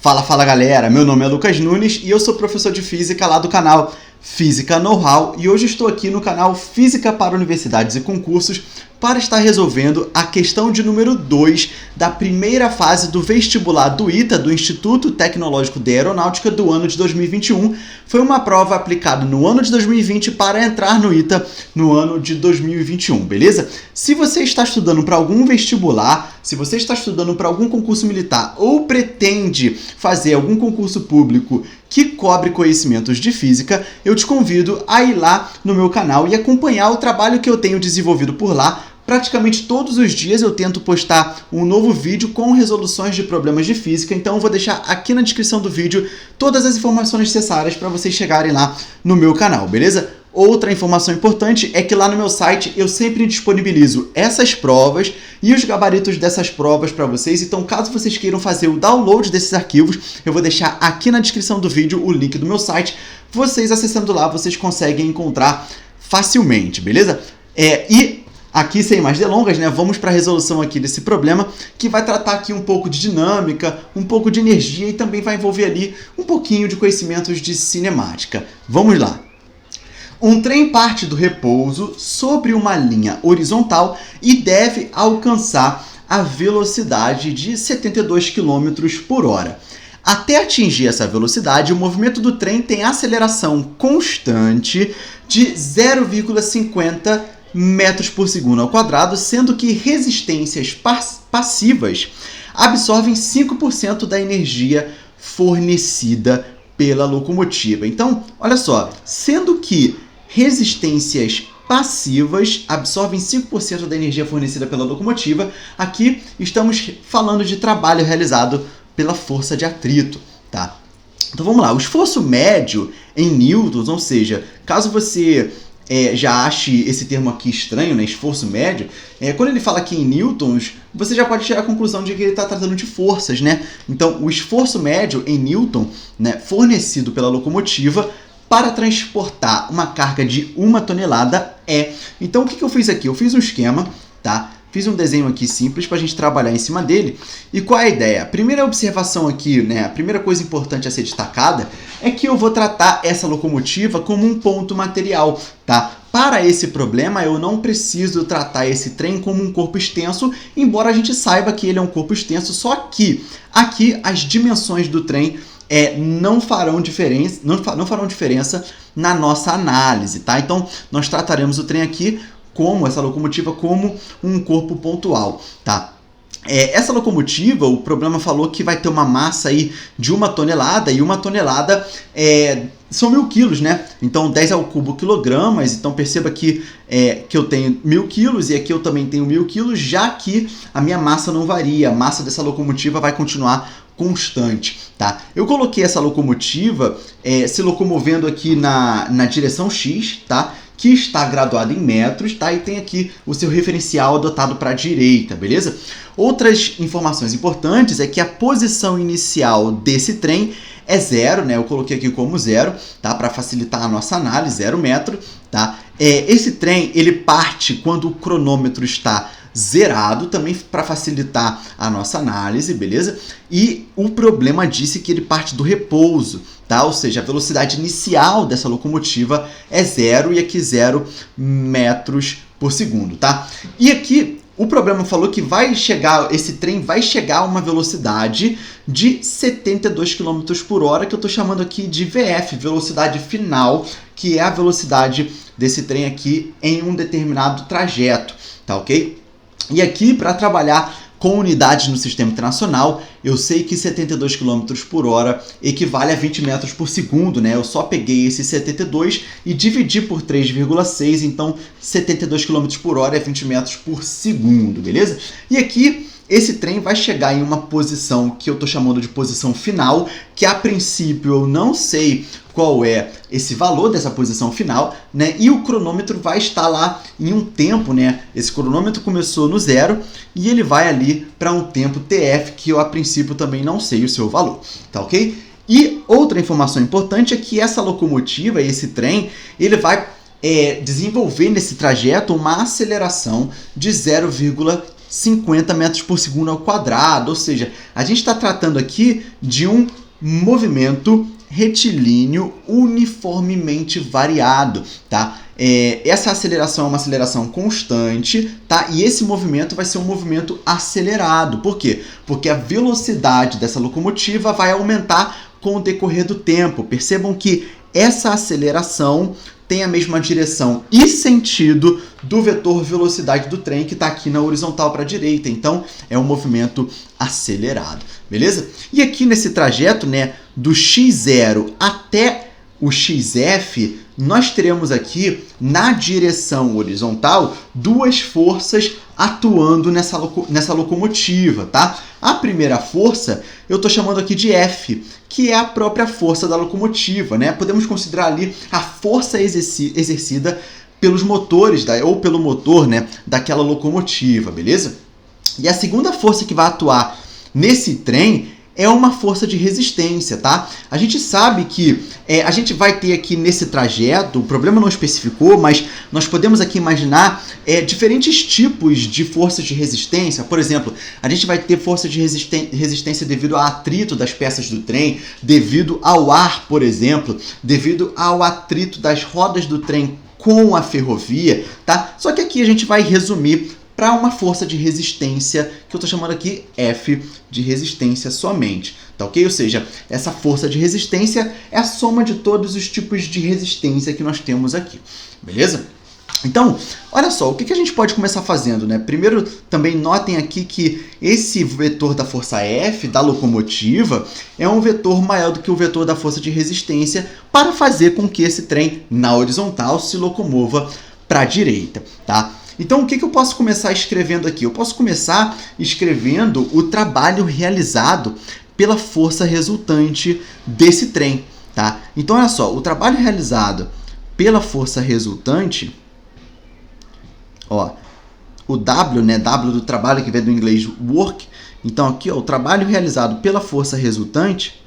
Fala galera, meu nome é Lucas Nunes e eu sou professor de Física lá do canal Física Know-How e hoje estou aqui no canal Física para Universidades e Concursos para estar resolvendo a questão de número 2 da primeira fase do vestibular do ITA, do Instituto Tecnológico de Aeronáutica do ano de 2021. Foi uma prova aplicada no ano de 2020 para entrar no ITA no ano de 2021, beleza? Se você está estudando para algum vestibular, se você está estudando para algum concurso militar ou pretende fazer algum concurso público que cobre conhecimentos de física, eu te convido a ir lá no meu canal e acompanhar o trabalho que eu tenho desenvolvido por lá. Praticamente todos os dias eu tento postar um novo vídeo com resoluções de problemas de física, então eu vou deixar aqui na descrição do vídeo todas as informações necessárias para vocês chegarem lá no meu canal, beleza? Outra informação importante é que lá no meu site eu sempre disponibilizo essas provas e os gabaritos dessas provas para vocês, então caso vocês queiram fazer o download desses arquivos, eu vou deixar aqui na descrição do vídeo o link do meu site. Vocês acessando lá, vocês conseguem encontrar facilmente, beleza? Aqui, sem mais delongas, né, vamos para a resolução aqui desse problema, que vai tratar aqui um pouco de dinâmica, um pouco de energia e também vai envolver ali um pouquinho de conhecimentos de cinemática. Vamos lá! Um trem parte do repouso sobre uma linha horizontal e deve alcançar a velocidade de 72 km por hora. Até atingir essa velocidade, o movimento do trem tem aceleração constante de 0,50 metros por segundo ao quadrado, sendo que resistências passivas absorvem 5% da energia fornecida pela locomotiva. Então, olha só, sendo que resistências passivas absorvem 5% da energia fornecida pela locomotiva, aqui estamos falando de trabalho realizado pela força de atrito, tá? Então vamos lá, o esforço médio em newtons, ou seja, caso você já ache esse termo aqui estranho, né, esforço médio, quando ele fala aqui em newtons, você já pode tirar a conclusão de que ele está tratando de forças, né? Então, o esforço médio em newton, né, fornecido pela locomotiva para transportar uma carga de 1 tonelada é... Então, o que eu fiz aqui? Eu fiz um esquema, tá? Fiz um desenho aqui simples para a gente trabalhar em cima dele. E qual é a ideia? A primeira observação aqui, né, a primeira coisa importante a ser destacada é que eu vou tratar essa locomotiva como um ponto material, tá? Para esse problema, eu não preciso tratar esse trem como um corpo extenso, embora a gente saiba que ele é um corpo extenso, só que aqui as dimensões do trem não farão diferença na nossa análise, tá? Então, nós trataremos o trem aqui essa locomotiva como um corpo pontual, tá? Essa locomotiva, o problema falou que vai ter uma massa aí de 1 tonelada, e 1 tonelada são 1000 quilos, né? Então 10 ao cubo quilogramas, então perceba que eu tenho 1000 quilos e aqui eu também tenho 1000 quilos, já que a minha massa não varia, a massa dessa locomotiva vai continuar constante, tá? Eu coloquei essa locomotiva se locomovendo aqui na direção X, tá? Que está graduado em metros, tá? E tem aqui o seu referencial adotado para a direita, beleza? Outras informações importantes é que a posição inicial desse trem é 0, né? Eu coloquei aqui como 0, tá? Para facilitar a nossa análise, 0 metro, tá? Esse trem, ele parte quando o cronômetro está zerado, também para facilitar a nossa análise, beleza? E o problema disse que ele parte do repouso, tá? Ou seja, a velocidade inicial dessa locomotiva é 0 e aqui 0 metros por segundo, tá? E aqui o problema falou que esse trem vai chegar a uma velocidade de 72 km por hora, que eu estou chamando aqui de VF, velocidade final, que é a velocidade desse trem aqui em um determinado trajeto, tá ok? E aqui, para trabalhar com unidades no sistema internacional, eu sei que 72 km por hora equivale a 20 metros por segundo, né? Eu só peguei esse 72 e dividi por 3,6, então 72 km por hora é 20 metros por segundo, beleza? E aqui, esse trem vai chegar em uma posição que eu estou chamando de posição final, que a princípio eu não sei qual é esse valor dessa posição final, né? E o cronômetro vai estar lá em um tempo, né? Esse cronômetro começou no 0 e ele vai ali para um tempo TF, que eu a princípio também não sei o seu valor, tá ok? E outra informação importante é que essa locomotiva, esse trem, ele vai desenvolver nesse trajeto uma aceleração de 0,15 50 metros por segundo ao quadrado, ou seja, a gente está tratando aqui de um movimento retilíneo uniformemente variado, tá? Essa aceleração é uma aceleração constante, tá? E esse movimento vai ser um movimento acelerado. Por quê? Porque a velocidade dessa locomotiva vai aumentar com o decorrer do tempo. Percebam que essa aceleração tem a mesma direção e sentido do vetor velocidade do trem que está aqui na horizontal para a direita. Então, é um movimento acelerado, beleza? E aqui nesse trajeto, né, do x0 até o xf, nós teremos aqui, na direção horizontal, duas forças atuando nessa locomotiva, tá? A primeira força, eu estou chamando aqui de F, que é a própria força da locomotiva, né? Podemos considerar ali a força exercida pelos motores, ou pelo motor, né, daquela locomotiva, beleza? E a segunda força que vai atuar nesse trem é uma força de resistência, tá? A gente sabe que a gente vai ter aqui nesse trajeto, o problema não especificou, mas nós podemos aqui imaginar diferentes tipos de forças de resistência. Por exemplo, a gente vai ter força de resistência devido ao atrito das peças do trem, devido ao ar, por exemplo, devido ao atrito das rodas do trem com a ferrovia, tá? Só que aqui a gente vai resumir para uma força de resistência, que eu estou chamando aqui F de resistência somente, tá ok? Ou seja, essa força de resistência é a soma de todos os tipos de resistência que nós temos aqui, beleza? Então, olha só, o que a gente pode começar fazendo, né? Primeiro, também notem aqui que esse vetor da força F, da locomotiva, é um vetor maior do que o vetor da força de resistência para fazer com que esse trem, na horizontal, se locomova para a direita, tá? Então, o que eu posso começar escrevendo aqui? Eu posso começar escrevendo o trabalho realizado pela força resultante desse trem, tá? Então, olha só, o trabalho realizado pela força resultante, ó, o W, né, W do trabalho, que vem do inglês work, então aqui, ó, o trabalho realizado pela força resultante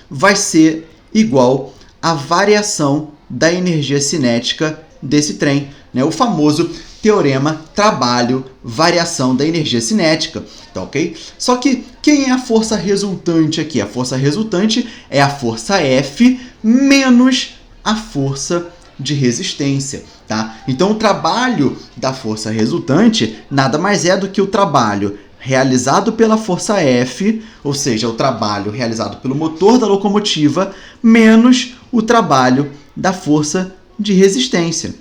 vai ser igual à variação da energia cinética desse trem, né? O famoso teorema trabalho, variação da energia cinética, tá ok? Só que quem é a força resultante aqui? A força resultante é a força F menos a força de resistência, tá? Então, o trabalho da força resultante nada mais é do que o trabalho realizado pela força F, ou seja, o trabalho realizado pelo motor da locomotiva, menos o trabalho da força de resistência.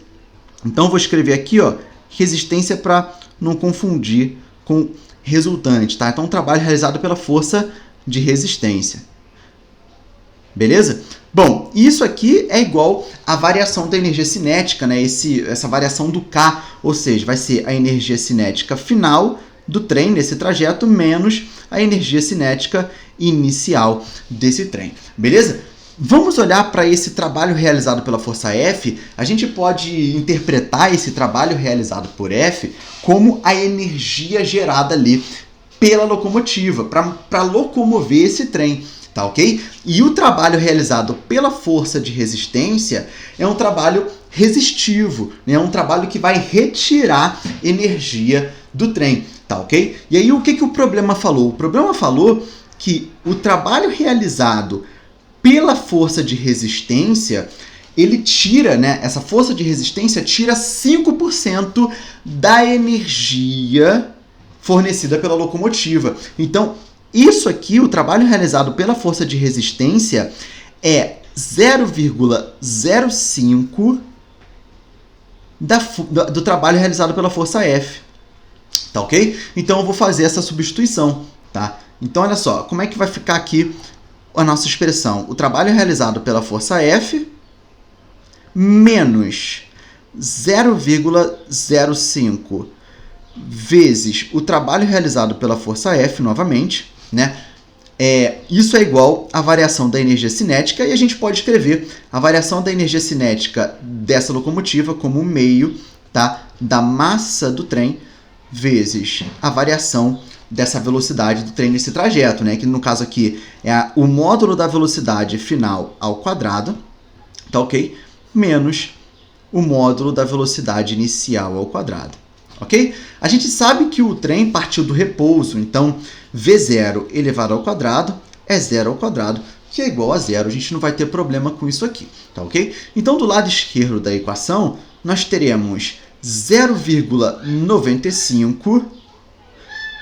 Então, eu vou escrever aqui, ó, resistência para não confundir com resultante, tá? Então, trabalho realizado pela força de resistência. Beleza? Bom, isso aqui é igual à variação da energia cinética, né? Essa variação do K, ou seja, vai ser a energia cinética final do trem nesse trajeto menos a energia cinética inicial desse trem. Beleza? Vamos olhar para esse trabalho realizado pela força F. A gente pode interpretar esse trabalho realizado por F como a energia gerada ali pela locomotiva, para locomover esse trem, tá ok? E o trabalho realizado pela força de resistência é um trabalho resistivo, né? É um trabalho que vai retirar energia do trem, tá ok? E aí o que o problema falou? O problema falou que o trabalho realizado pela força de resistência, ele tira, né, essa força de resistência tira 5% da energia fornecida pela locomotiva. Então, isso aqui, o trabalho realizado pela força de resistência é 0,05 do trabalho realizado pela força F. Tá ok? Então, eu vou fazer essa substituição, tá? Então, olha só, como é que vai ficar aqui a nossa expressão? O trabalho realizado pela força F menos 0,05 vezes o trabalho realizado pela força F, novamente, né? Isso é igual à variação da energia cinética, e a gente pode escrever a variação da energia cinética dessa locomotiva como meio, tá, da massa do trem vezes a variação dessa velocidade do trem nesse trajeto, né? Que no caso aqui é o módulo da velocidade final ao quadrado, tá ok? Menos o módulo da velocidade inicial ao quadrado. ok? A gente sabe que o trem partiu do repouso, então V0 elevado ao quadrado é 0 ao quadrado, que é igual a zero. A gente não vai ter problema com isso aqui, tá ok? Então, do lado esquerdo da equação, nós teremos 0,95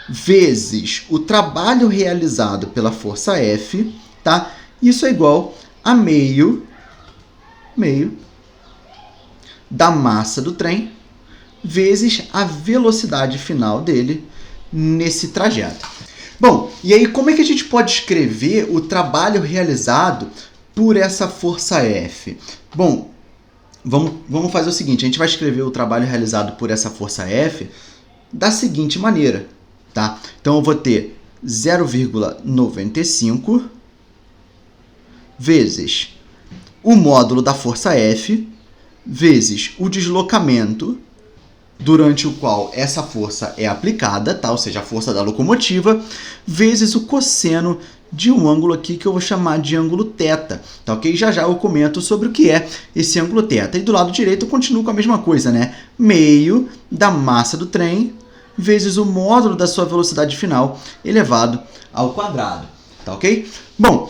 vezes o trabalho realizado pela força F, tá? Isso é igual a meio da massa do trem vezes a velocidade final dele nesse trajeto. Bom, e aí como é que a gente pode escrever o trabalho realizado por essa força F? Bom, vamos fazer o seguinte, a gente vai escrever o trabalho realizado por essa força F da seguinte maneira, tá? Então eu vou ter 0,95 vezes o módulo da força F vezes o deslocamento durante o qual essa força é aplicada, tá? Ou seja, a força da locomotiva, vezes o cosseno de um ângulo aqui que eu vou chamar de ângulo θ, tá ok? Já eu comento sobre o que é esse ângulo θ. E do lado direito eu continuo com a mesma coisa, né? Meio da massa do trem vezes o módulo da sua velocidade final elevado ao quadrado, tá ok? Bom,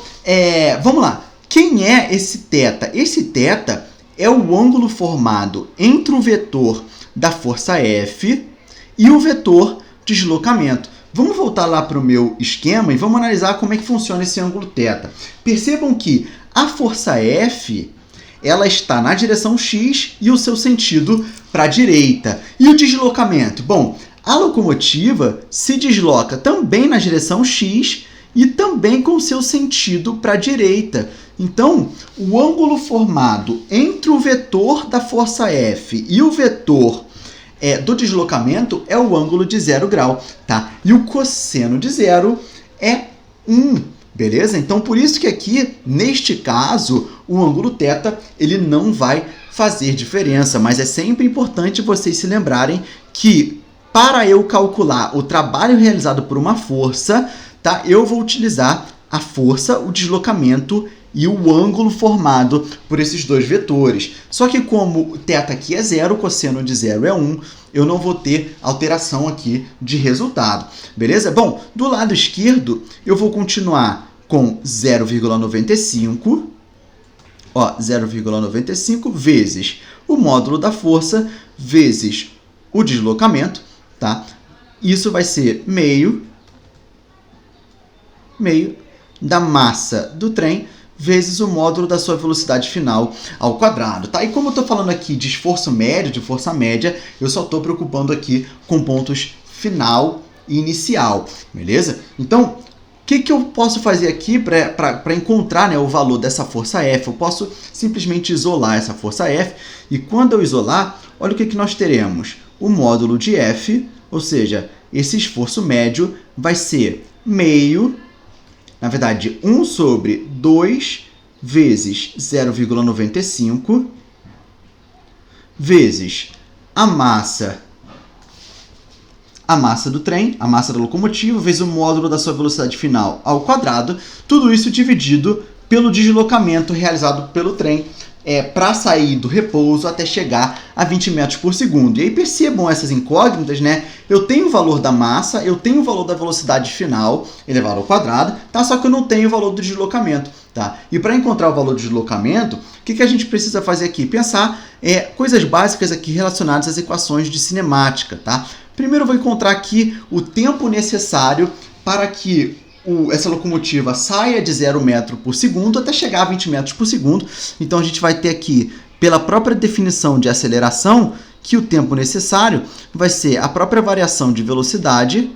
vamos lá. Quem é esse θ? Esse θ é o ângulo formado entre o vetor da força F e o vetor deslocamento. Vamos voltar lá para o meu esquema e vamos analisar como é que funciona esse ângulo θ. Percebam que a força F ela está na direção x e o seu sentido para a direita. E o deslocamento? Bom, a locomotiva se desloca também na direção x e também com o seu sentido para a direita. Então, o ângulo formado entre o vetor da força F e o vetor do deslocamento é o ângulo de 0 grau, tá? E o cosseno de 0 é 1, beleza? Então, por isso que aqui, neste caso, o ângulo θ ele não vai fazer diferença, mas é sempre importante vocês se lembrarem que para eu calcular o trabalho realizado por uma força, tá? Eu vou utilizar a força, o deslocamento e o ângulo formado por esses dois vetores. Só que como o θ aqui é 0, o cosseno de 0 é 1, eu não vou ter alteração aqui de resultado, beleza? Bom, do lado esquerdo, eu vou continuar com 0,95, 0,95 vezes o módulo da força vezes o deslocamento, tá? Isso vai ser meio da massa do trem vezes o módulo da sua velocidade final ao quadrado, tá? E como eu estou falando aqui de esforço médio, de força média, eu só estou preocupando aqui com pontos final e inicial, beleza? Então, o que eu posso fazer aqui para encontrar, né, o valor dessa força F? Eu posso simplesmente isolar essa força F, e quando eu isolar, olha o que nós teremos. O módulo de F, ou seja, esse esforço médio vai ser meio, na verdade, 1 sobre 2 vezes 0,95 vezes a massa do trem, a massa da locomotiva, vezes o módulo da sua velocidade final ao quadrado, tudo isso dividido pelo deslocamento realizado pelo trem para sair do repouso até chegar a 20 metros por segundo. E aí percebam essas incógnitas, né? Eu tenho o valor da massa, eu tenho o valor da velocidade final elevado ao quadrado, tá? Só que eu não tenho o valor do deslocamento, tá? E para encontrar o valor do deslocamento, o que a gente precisa fazer aqui? Pensar coisas básicas aqui relacionadas às equações de cinemática, tá? Primeiro eu vou encontrar aqui o tempo necessário para que essa locomotiva saia de 0 metro por segundo até chegar a 20 metros por segundo. Então a gente vai ter aqui, pela própria definição de aceleração, que o tempo necessário vai ser a própria variação de velocidade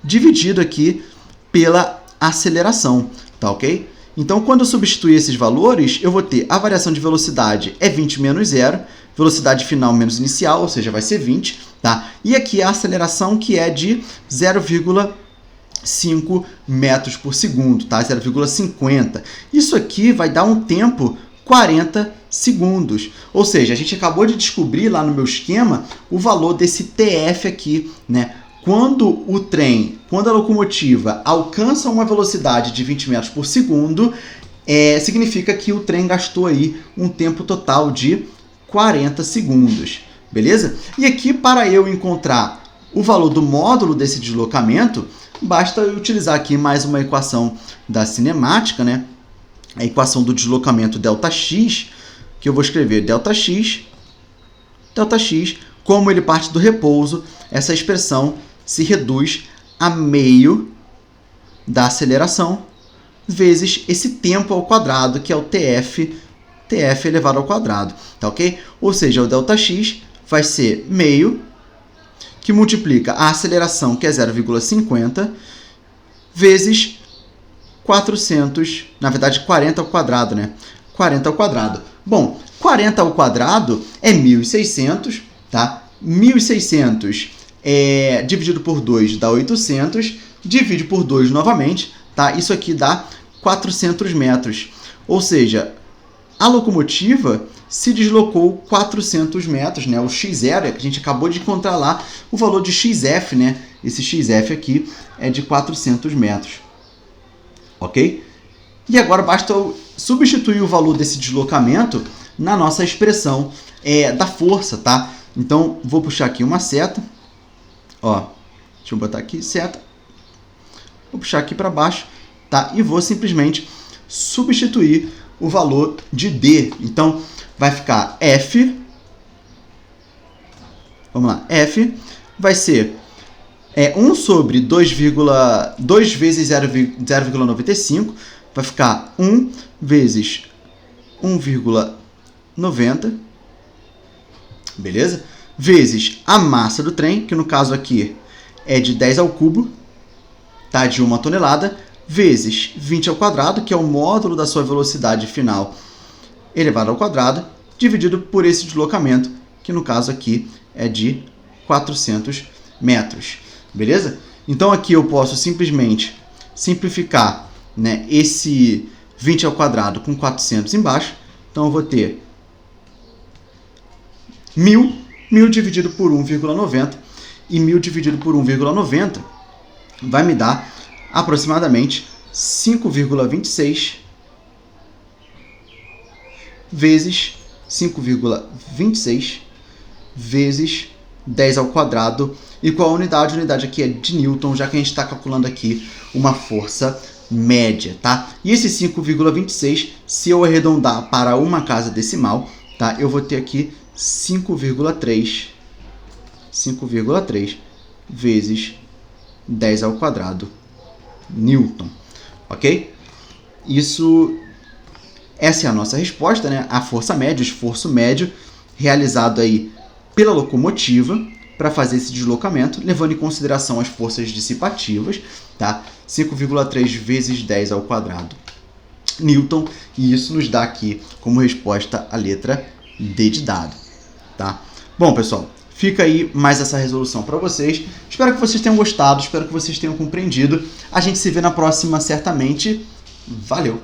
dividido aqui pela aceleração, tá ok? Então quando eu substituir esses valores, eu vou ter a variação de velocidade é 20 menos 0, velocidade final menos inicial, ou seja, vai ser 20, tá? E aqui a aceleração que é de 0,5 metros por segundo, tá? 0,50. Isso aqui vai dar um tempo 40 segundos. Ou seja, a gente acabou de descobrir lá no meu esquema o valor desse TF aqui, né? Quando a locomotiva alcança uma velocidade de 20 metros por segundo, significa que o trem gastou aí um tempo total de 40 segundos. beleza? E aqui, para eu encontrar o valor do módulo desse deslocamento, basta eu utilizar aqui mais uma equação da cinemática, né? A equação do deslocamento ΔX, que eu vou escrever ΔX, como ele parte do repouso, essa expressão se reduz a meio da aceleração vezes esse tempo ao quadrado, que é o TF elevado ao quadrado, tá ok? Ou seja, o ΔX vai ser meio, que multiplica a aceleração, que é 0,50, vezes 400, na verdade 40 ao quadrado, né? 40 ao quadrado. Bom, 40 ao quadrado é 1.600, tá? 1.600 dividido por 2 dá 800, divide por 2 novamente, tá? Isso aqui dá 400 metros. Ou seja, a locomotiva se deslocou 400 metros, né? O x0 é que a gente acabou de encontrar lá o valor de xf, né? Esse xf aqui é de 400 metros, ok? E agora basta eu substituir o valor desse deslocamento na nossa expressão da força, tá? Então, vou puxar aqui uma seta, ó, deixa eu botar aqui, seta, vou puxar aqui para baixo, tá? E vou simplesmente substituir o valor de D. Então, vai ficar F, vamos lá, F vai ser 1 sobre 2 vezes 0,95, vai ficar 1 vezes 1,90, beleza? Vezes a massa do trem, que no caso aqui é de 10 ao cubo, tá? De 1 tonelada, vezes 20 ao quadrado, que é o módulo da sua velocidade final elevado ao quadrado, dividido por esse deslocamento, que no caso aqui é de 400 metros, beleza? Então aqui eu posso simplesmente simplificar, né, esse 20 ao quadrado com 400 embaixo, então eu vou ter 1.000 dividido por 1,90, e 1.000 dividido por 1,90 vai me dar aproximadamente 5,26 vezes 5,26 vezes 10 ao quadrado, e qual a unidade? A unidade aqui é de Newton, já que a gente está calculando aqui uma força média, tá? E esse 5,26, se eu arredondar para uma casa decimal, tá? Eu vou ter aqui 5,3 vezes 10 ao quadrado Newton, ok? Essa é a nossa resposta, né? A força média, o esforço médio realizado aí pela locomotiva para fazer esse deslocamento, levando em consideração as forças dissipativas, tá? 5,3 vezes 10 ao quadrado Newton, e isso nos dá aqui como resposta a letra D de dado, tá? Bom, pessoal, fica aí mais essa resolução para vocês. Espero que vocês tenham gostado, espero que vocês tenham compreendido. A gente se vê na próxima, certamente. Valeu!